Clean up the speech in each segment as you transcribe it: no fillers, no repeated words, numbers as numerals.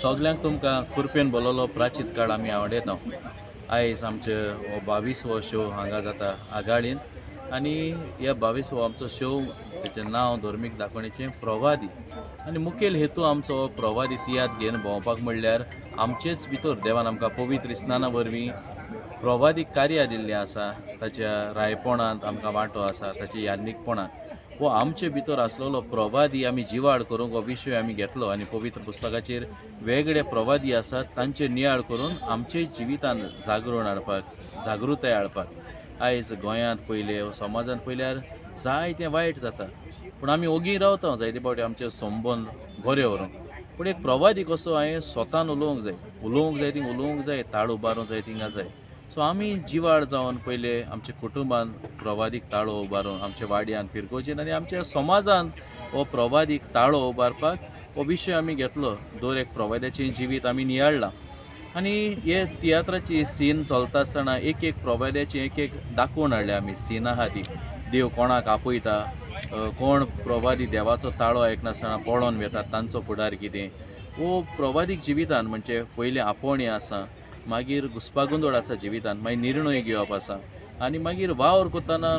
सगल्यांक तुमकां कुरपेन बोलवलो प्राचीत काळ आमी आवडयता. आयज आमचे हो 22वो शो हांगा जाता आगाळीन आनी ह्या 22वो आमचो शो तेचें नांव धर्मीक दाखोवणेचें प्रवादी आनी मुखेल हेतू आमचो हो प्रवादी तियात्र घेवन भोंवपाक म्हणल्यार आमचेच भितर देवान आमकां पवित्र स्नाना वरवीं प्रवादीक कार्यां दिल्लीं आसा. ताच्या रायपणांत आमकां वांटो आसा, ताच्या यान्नीकपणांत हो आमचे भितर आसलेलो प्रवादी आमी जिवाड करूंक हो विशय आमी घेतलो आनी पवित्र पुस्तकाचेर वेगळे प्रवादी आसात तांचे नियाळ करून आमचे जिवितान जागरण हाडपाक, जागृताय हाडपाक. आयज गोंयांत पयले समाजांत पयल्यार जायतें वायट जाता, पूण आमी ओगी रावता जायते फावटी आमचे संबंद बरे व्हरूंक. पूण एक प्रवादी कसो हांवें स्वतान उलोवंक जाय थिंग उलोवंक जाय, ताळ उबारूंक जाय थिंगा जाय. सो आमी जिवाड जावन पयले आमच्या कुटुंबान प्रवादीक ताळो उबारून आमच्या वाड्यान फिरकोवचेन आनी आमच्या समाजांत हो प्रवादीक ताळो उबारपाक हो विशय आमी घेतलो. दर एक प्रवाद्याचें जिवीत आमी नियाळ्ळां आनी हे तियात्राची सीन चलता आसतना एक प्रवाद्याचें एक दाखोवन हाडलें आमी. सीन आहा ती देव कोणाक आपयता, कोण प्रवादी देवाचो ताळो आयकनासतना पळोवन वेतात, तांचो फुडार कितें. वो प्रवादीक जिवितान म्हणजे पयलें आपोवणें आसा, मागीर घुसपागोंदळ आसा जिवितान, मागीर निर्णय घेवप आसा आनी मागीर वावर करतना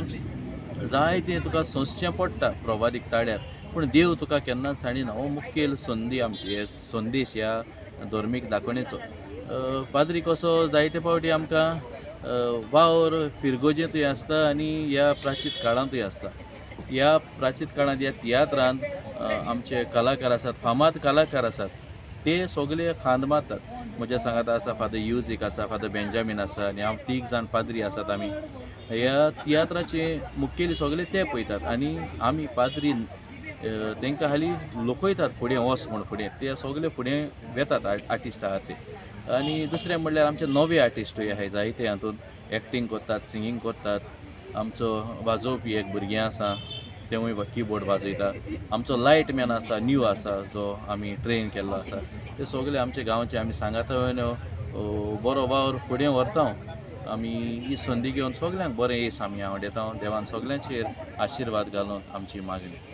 जायतें तुका सोंसचें पडटा प्रवादीक ताळ्यार. पूण देव तुका केन्नाच साणिना. हो मुखेल संदी आमची संदेश ह्या धर्मीक दाखोवणेचो. पाद्री कसो जायते फावटी आमकां वावर फिरगोजेंतूय आसता आनी ह्या प्राचीत काळांतूय आसता. ह्या प्राचीत काळांत ह्या तियात्रांत आमचे कलाकार आसात, फामाद कलाकार आसात, ते सगळे खांद मारतात. म्हज्या सांगात आसा फादर युजीक आसा, फादर बेंजामीन आसा आनी हांव 3 जाण पाद्री आसात. आमी ह्या तियात्राचे मुखेली सगळे ते पळयतात आनी आमी पाद्री तांकां हालीं लोकयतात फुडें वच म्हूण. फुडें ते सगळे फुडें वेतात आर्टिस्ट आहात ते. आनी दुसरें म्हणल्यार आमचे नवे आर्टिस्टूय आहाय जायते हातूंत एक्टींग करतात, सिंगींग करतात. आमचो वाजोवपी एक भुरगें आसा, तेवूय किबोर्ड वाजयता. आमचो लायट मॅन आसा, न्यू आसा, जो आमी ट्रेन केल्लो आसा. ते सगळे आमचे गांवचे. आमी सांगात बरो वावर फुडें व्हरता. आमी ही संदी घेवन सगल्यांक बरें येस आमी आवडयता. देवान सगल्यांचेर आशिर्वाद घालून आमची मागणी.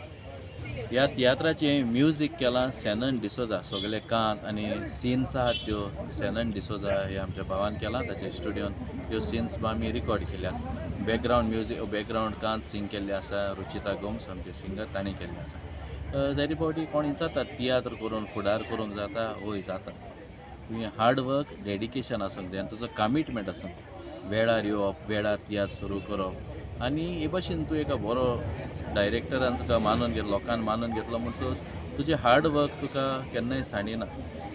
ह्या तियात्राचें म्युजीक केलां सॅनन डिसोजा. सगळे कांत आनी सिन्स आहात त्यो सॅनन डिसोजा हे आमच्या भावान केला. ताच्या स्टुडियोन ह्यो सिन्स आमी रिकॉर्ड केल्यात. बॅकग्रावंड म्युजीक, बॅकग्रावंड कांत सिंग केल्ले आसा. रुचिता गोम्स आमचे सिंगर ताणें केल्ले आसा. जायते फावटी कोण जाता तियात्र करून फुडार करूंक जाता, वय जाता. तुवें हार्ड वर्क, डेडिकेशन आसूंक जाय आनी तुजो कमिटमेंट आसूंक. वेळार येवप, वेळार तियात्र सुरू करप आनी हे भाशेन तूं एका बरो डायरेक्टरान तुका मानून घेतलो, लोकांन मानून घेतलो म्हणटच तुजें हार्ड वर्क तुका केन्नाय साणिना.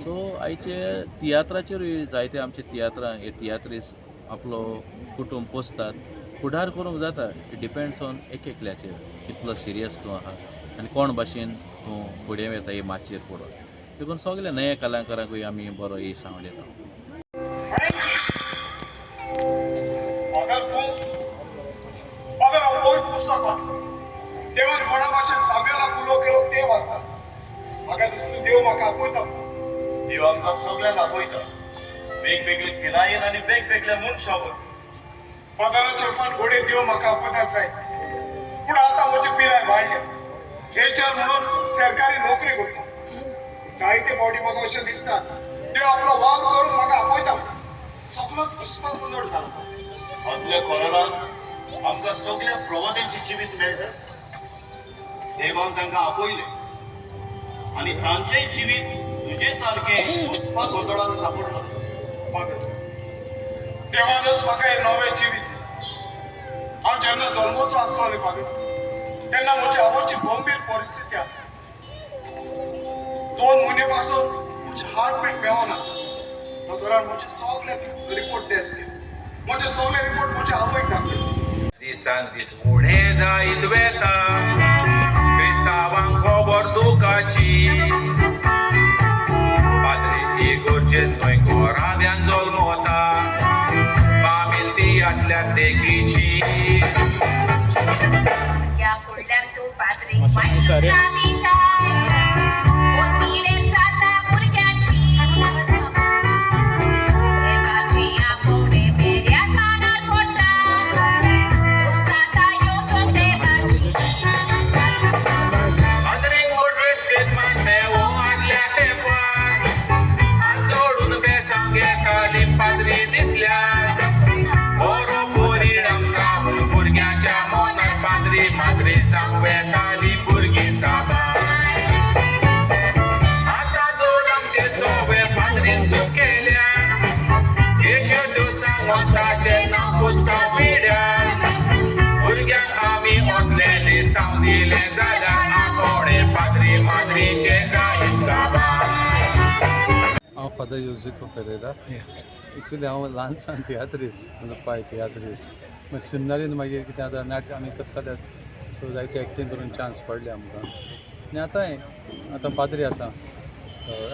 सो आयचे तियात्राचेरूय जायते आमचे तियात्रां हे तियात्रीस आपलो कुटूंब पोसतात. फुडार करूंक जाता. इट डिपेंड्स ऑन एकल्याचेर कितलो सिरियस तूं आहा आनी कोण भाशेन तूं फुडें वता हे माचयेर पडोन. देखून सगल्या नव्या कलाकारांकूय आमी बरो येस आवडयता. देवान कोणा भाशेन साम्यालाक उलो केलो ते वाचता. म्हाका दिसता देव म्हाका आपयता. देव आमकां सगळ्यांक आपयता, वेगवेगळे पिरायेन आनी वेगवेगळ्या मनशांवर. पगाराचे रूपान घोडे देव म्हाका आपयता जाय. पूण आतां म्हजी पिराय वाडल्या. जेचर म्हणून सरकारी नोकरी करता. जायते फावटी म्हाका अशें दिसता देव आपलो वाग करून म्हाका आपयता. सगळोच घुसपाक गोंदळ जाता. आदल्या कोरोनांत आमकां सगळ्या प्रवाद्यांची जिवीत मेळटा. देवान तांकां आपयले आनी तांचेय जिवीत तुजे सारकें घुसपा गोंदळाक सापडलो. देवानच म्हाका हें नवें जिवीत दिलें. हांव जेन्ना जल्मोचो आसलोलें फादर, तेन्ना म्हजी आवयची गंभीर परिस्थिती आसा. 2 म्हयने पासून म्हजें हार्टबीट पेंवोन आसा. दोतोरान म्हजे सगळे रिपोर्ट टेस्ट केले. म्हजे सगळे रिपोर्ट म्हज्या आवयक दाखयले. दिसान दीस फुडें जायत वेता, क्रिस्तांवांक खबर दुखाची. पाद्री इगोर्जेन न्हय घोराव्यान जल्मता, फामील ती आसल्यार देखीची. या फुडल्यान तूं पाद्रीक माहिती Padre, por respeto, माद्रीचे जायत गावात. हांव फादर योजिको पेरेरा. एक्चुली हांव ल्हानसान तियात्रीस पाय तियात्रीस मागीर सिमनारीन मागीर कितें आतां नाटक आमी करतालेच, सो जायते एक्टींग करून चान्स पडले आमकां. आनी आतां पाद्री आसा,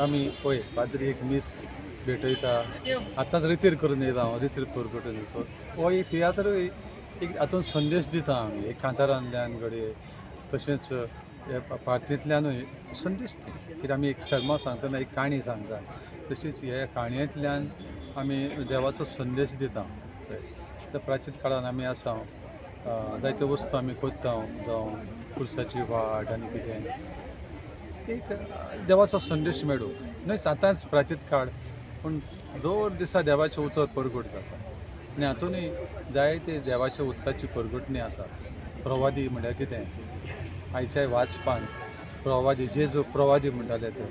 आमी पळय पाद्री एक मीस भेटयता. आतांच रितीर करून येयला हांव, रितीर परगटून. सो हो एक तियात्र एक हातूंत संदेश दिता आमी, एक कांतारांतल्यान घडये तशेंच पार्टींतल्यानूय संदेश दी, कित्याक आमी एक शर्मा सांगतना एक काणी सांगता, तशीच ह्या काणयेंतल्यान आमी देवाचो संदेश दिता. त्या प्राचीन काळान आमी आसा जायत्यो वस्तू आमी कोत्ता, जावं पुरसाची वाट आनी कितें एक देवाचो संदेश मेळूं. न्हय आतांच प्राचीन काळ, पूण दर दिसा देवाचें उतर परगट जाता आनी हातूंतय जायते देवाच्या उतराची परगटणी आसा. प्रवादी म्हळ्यार कितें, आयच्या वाचपान प्रवादी जेजू प्रवादी म्हणटाले ते.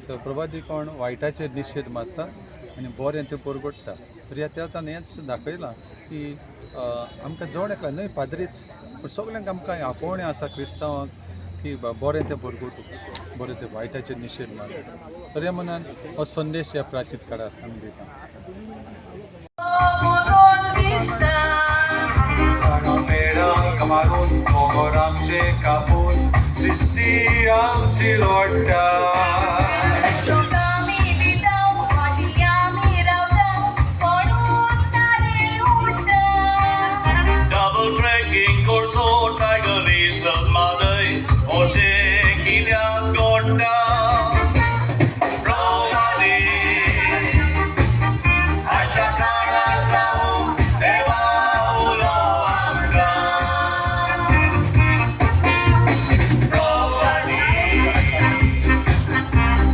सो प्रवादी कोण वायटाचेर निशेध मारता आनी बरें तें परगटता. तर ह्या तें हेंच दाखयलां की आमकां जोड एकला न्हय पाद्रीच, पूण सगल्यांक आमकां आपोवणें आसा क्रिस्तांवांक की बरें तें परगटूं, बरें तें वायटाचेर निशेध मारता. तर ह्या मनान हो संदेश ह्या प्राचीन काळांत आमी दिता. मेळंक मारून मोहर आमचे कापून सृष्टी आमची लोडटा. Double trekking corso tiger lizard mother Oshe kidyat gotta Provadi Acha karat zahu Deva ulo amka Provadi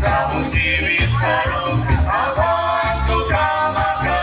Zahu jivit saru Avantu kamaka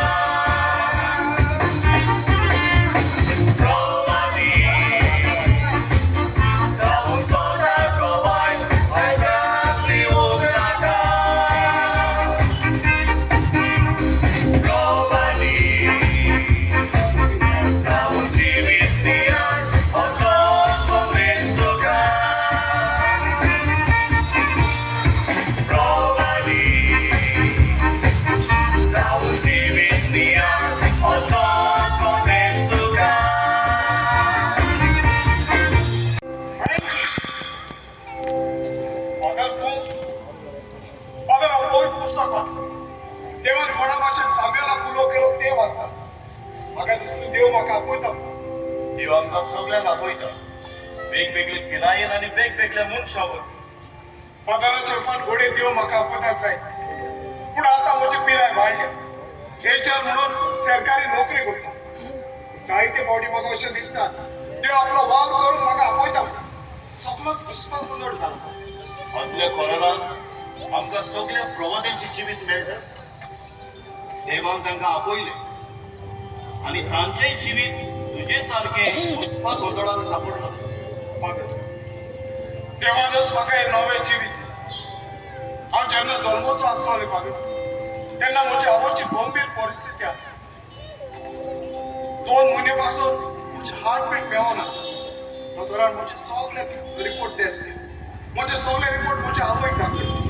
देवान कोणा भाशेन साम्याला कुलो केलो ते वाचता. म्हाका दिसता देव म्हाका आपयता. देव आमकां सगळ्यांक आपयता, वेगवेगळे पिरायेन आनी वेगवेगळ्या मनशावर. पदाराच्या रूपान घोडे देव म्हाका आपयता जाय, पूण आतां म्हजी पिराय वाडल्या. HR म्हणून सरकारी नोकरी करता. जायते फावटी म्हाका अशें दिसता देव आपलो वावर करून म्हाका आपयता. सगळोच विस्वास उजड जाता. आदल्या कोरोनान आमकां सगळ्या प्रवाद्यांची जिवीत मेळटा. देवान तांकां आपयले आनी तांचेय जिवीत तुजे सारके पुष्पा गोंधळाक सापडलो. देवानच म्हाका हें नवें जिवीत दिलें. हांव जेन्ना जल्मोचो आसलोलें फादर, तेन्ना म्हज्या आवयची गंभीर परिस्थिती आसा. 2 म्हयने पासून म्हजें हार्टबीट पेंवन आसा. दोतोरान म्हजे सगळे रिपोर्ट टेस्ट केले. म्हजे सगळे रिपोर्ट म्हज्या आवयक दाखयले.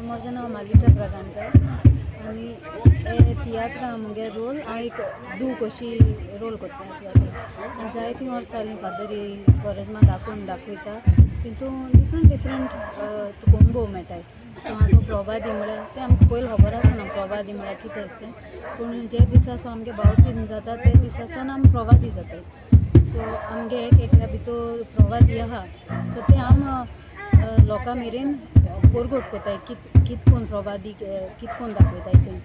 म्हजें नांव मागिता प्रगांकर आनी हे तियात्रा म्हगे रोल हांव एक दूख अशी रोल करता तियात्र. आनी जायतीं वर्सां जालीं फादरी कॉलेजमा दाखयता. तितून डिफरंट तुका अनुभव मेळटाय. सो हांव प्रभादी म्हळ्यार तें आमकां पयलीं खबर आसना प्रभादी म्हळ्यार कितें अशें तें, पूण जे दिसा आमगे बावटीन जाता ते दिसा सावन आमी प्रभादी जाताय. सो आमगे एकल्या भितर प्रभादी आहा, सो तें आमी लोकां मेरेन परगट कोताय कित कोन प्रभादी कित कोन दाखयताय तें.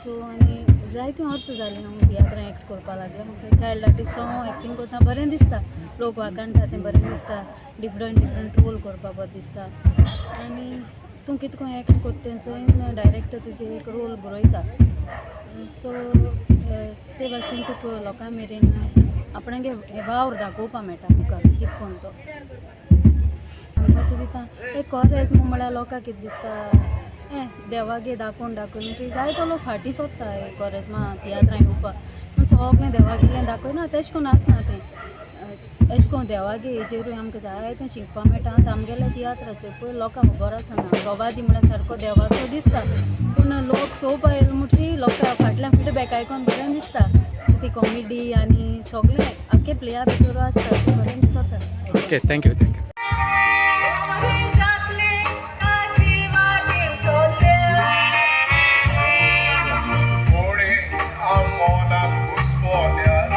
सो आनी जायतीं वर्सां जालीं हांव तियात्रां एक्ट करपा लागलें. म्हाका चायल्ड आर्टिस्ट हांव एक्टींग करता बरें दिसता. लोक वाकाणटा तें बरें दिसता. डिफरंट रोल करपा बरें दिसता. आनी तूं कित कोन एक्ट कोत्ता तेंचो डायरेक्टर तुजे एक रोल बरयता. सो ते भाशेन तुका लोकां मेरेन आपणागे हे वावर दाखोवपा मेळटा मुखार कित कोन तो. आमकां अशें दिता एक कॉलेज म्हळ्यार लोकांक कितें दिसता देवागे दाखोवन जायतो लोक फाटीं सोदता कॉलेजमा तियात्रांक येवपा. सगळें देवागेलें दाखयना तेशें कोन्न आसना तें अशें करून देवागे हेजेरूय आमकां जाय तें शिकपा मेळटा आतां आमगेल्या तियात्राचेर पळय लोकांक खबर आसना रोबादी म्हळ्यार सारको देवाचो दिसता पूण लोक चोवपा येयले म्हणटकी लोकां फाटल्यान फिडबॅक आयकोन बरें दिसता ती कॉमेडी आनी सगळें आख्खे प्लेया भितरूच आसता बरें दिसता. Okay thank you thank you. कोणी आमोनात घुसमोल्यात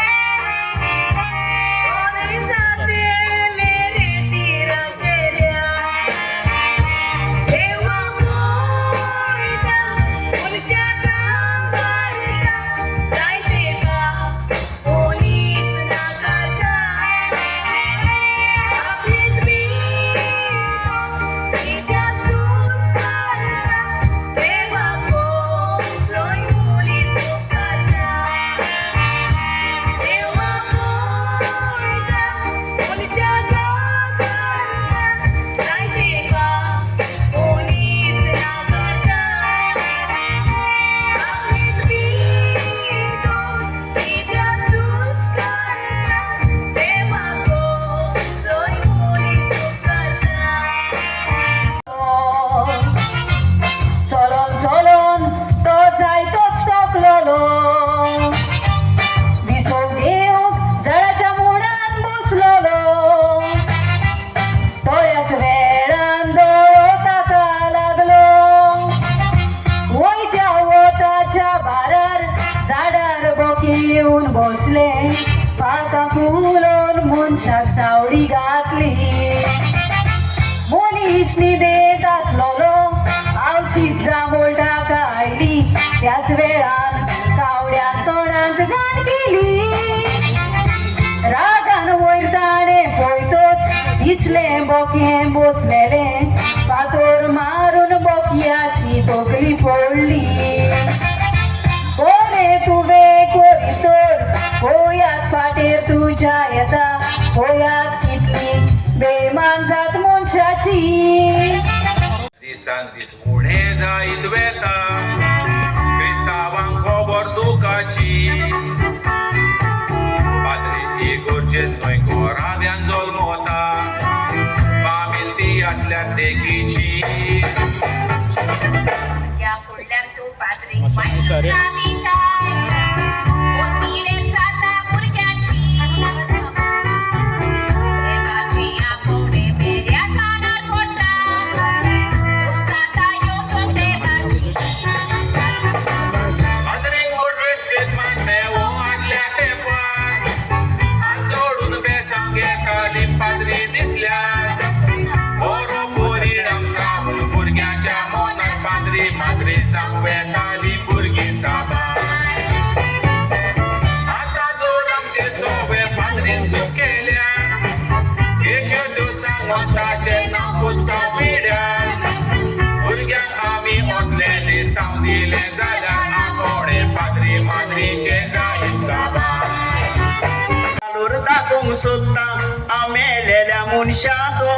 बसले पातां फुलोन मनशाक सावळी घातली मनीस न्हिदेत आसलोलो आवशीत जांभोळ टाका आयली त्याच वेळार कावड्यान तोंडांत घाण केली रागान वयर ताणें पळयतोच दिसलें बोकयें बसलेलें फातर मारून बोकयाची तकली फोडली कोणे तुवे कोरितोर पळयात फाटेर तुज्या येता पळयात कितली बेमान जात मनशाची दिसान दीस फुडें जायत वेता क्रिस्तांवांक खबर दुखाची पाद्री इगोर्जेंत न्हय घोराव्यान जल्मता फामील ती आसल्यार देखीची या फुडल्यान तूं पाद्रीक मायना दिताय पोरमिडेक जाता भुरग्याची देवाची आंखोडे बेड्या कानार पडटा जाता यो सो देवाची पाद्रीक मोटरेस्टेत मानले वो आदल्या तेंपार हात जोडून बेसांग घेताली पाद्री दिसल्यार बरो परिणाम जावन भुरग्याच्या मनांत पाद्री माद्री जावं वेताली भुरगीं साबार आतां जोड आमचे सगळे पाद्रीन चुकेल्या केशव दिवसांक वताचें नांव पुत्ता पिड्यार भुरग्यांक आमी असलेले साव दिलें जाल्यार आंखोडे पाद्री माद्रीचे जायत काबार चालूर दाखोवंक सोदता आमेलेल्या मनशाचो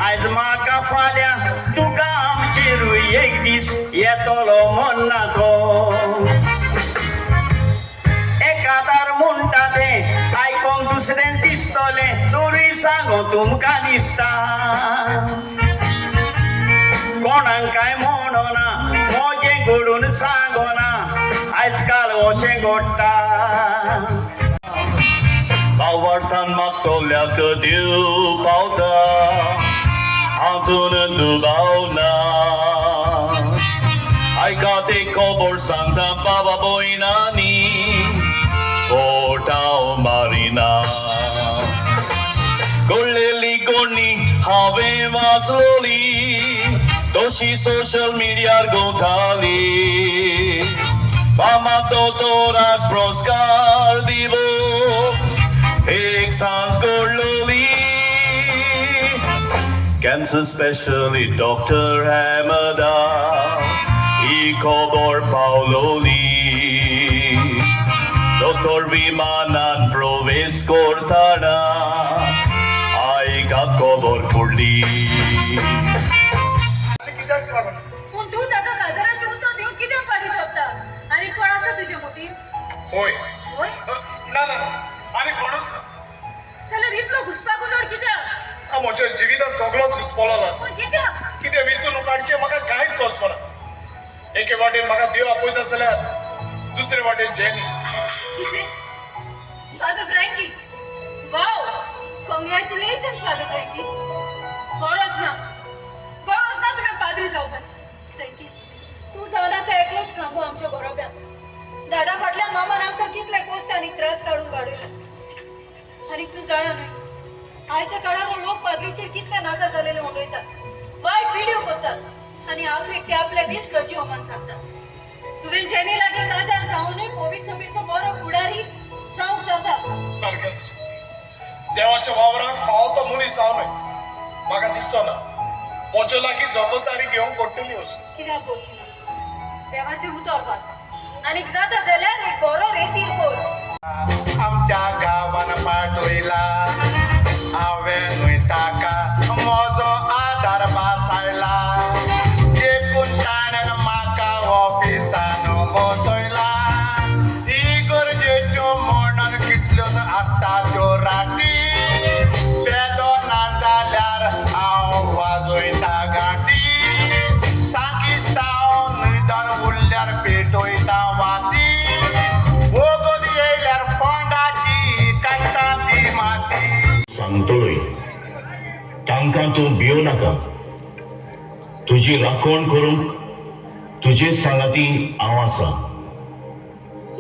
आयज म्हाका फाल्यां तुका आमचेरूय एक दीस येतलो मन्नाचो एकादार म्हणटा तें आयकोंक दुसरेंच दिसतलें चोरूय सांगो तुमकां दिसता कोणाक काय म्हणना मोजें घडून सांगना आयज काल अशें घडटा भावार्थान मागतल्याक देव पावता हातून दुबावना आयका ते खबर सांगता बाबा भयणांनी फोटाव मारिना घडलेली कोणी हांवें वाचलोली तशी सोशल मिडियार घोवताली फामाद दोतोराक पुरस्कार दिवो एक सांज घडलोली कॅन्सर स्पेशलिस्ट डॉक्टर हेमदा ही खबर पावलोली दोतोर विमानान प्रवेश करताना आयका खबर पडली पूण तूं ताका काजाराची उचो दिवंक कित्याक फाटी सोदता आनी कोणा जिवितांत सगळोच हुस्पलोलो आसा कितें वेचून काडचें म्हाका कांयच सोंसपना एके वाटेन म्हाका देव आपयता जाल्यार दुसरे वाटेन jenny Father Frankie. Wow! Congratulations, Father Frankie. गौरव ना तुम्ही पाद्री जावपाचे. Frankie, तू जावन आसा एकलोच खांबो आमच्या गौरव्यान. दाडा फाटल्या मामान आमकां कितले कश्ट आनी त्रास काडून वाडयले. आनी तू जाणा न्हय, आयच्या काळार लोक पाद्रीचेर कितले नाका जालेले उलयतात. वायट व्हिडिओ करतात आनी आखरीक ते आपले दीस गजी होमान सांगतात. तुवें जेनी लागीं काजार जावनूय पोवीत सोबीचो बरो फुडारी जावंक जाता. सारकें देवाच्या वावराक फावो मनीस हांव न्हय म्हाका दिसना म्हज्या लागीं जबाबदारी घेवंक पडटली अशी कित्याक बोलची ना देवाचे उतर वाच आनी जाता जाल्यार एक बरो रेतीर कोर. आमच्या गांवान पाटोयला हांवें न्हय ताका म्हजो आदार बासायला देखून ताणें म्हाका ऑफिसान बसयला ही गरजेच्यो म्हणून कितल्योच आसता त्यो राटी बेदो ना जाल्यार हांव वाजयता गाटी सांकिस्ता न्हिदन उरल्यार पेटयता वाती वगत येयल्यार फोंडाची काडटा ती माती सांगतलोय तांकां तूं भियो नाका तुजी राखण करूंक तुजे सांगाती हांव आसा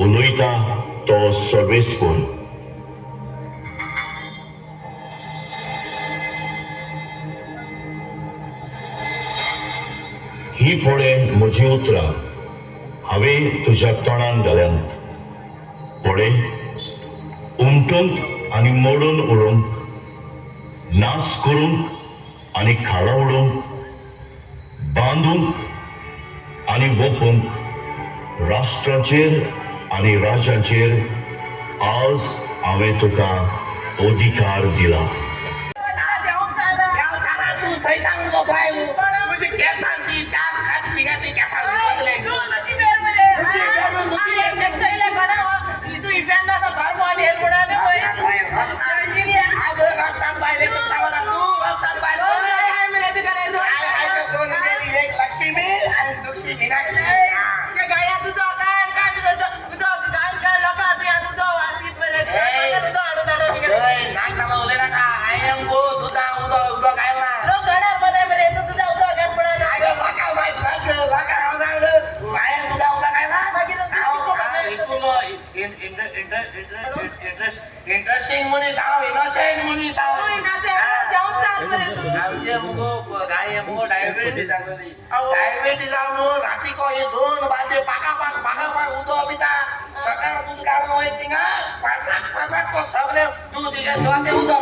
उलयता तो सर्वेस्पूर ही पळय म्हजी उतरां हांवें तुज्या तोंडान घाल्यांत पळय उमटूंक आनी मोडून उडोवंक नाश करूंक आनी खाडा उडोवंक बांदूंक आनी वोपूंक राष्ट्राचेर आनी राज्याचेर आज हांवें तुका अधिकार दिला. इंटरेस्टिंग मनीस हांव इनोसेंट मनीस डायबिटीज म्हणून रातीको हे 2 बाजे पाका उदो पिता सकाळ दूध काढून वयता थिंगा 5 सगळे दूध दिले उदो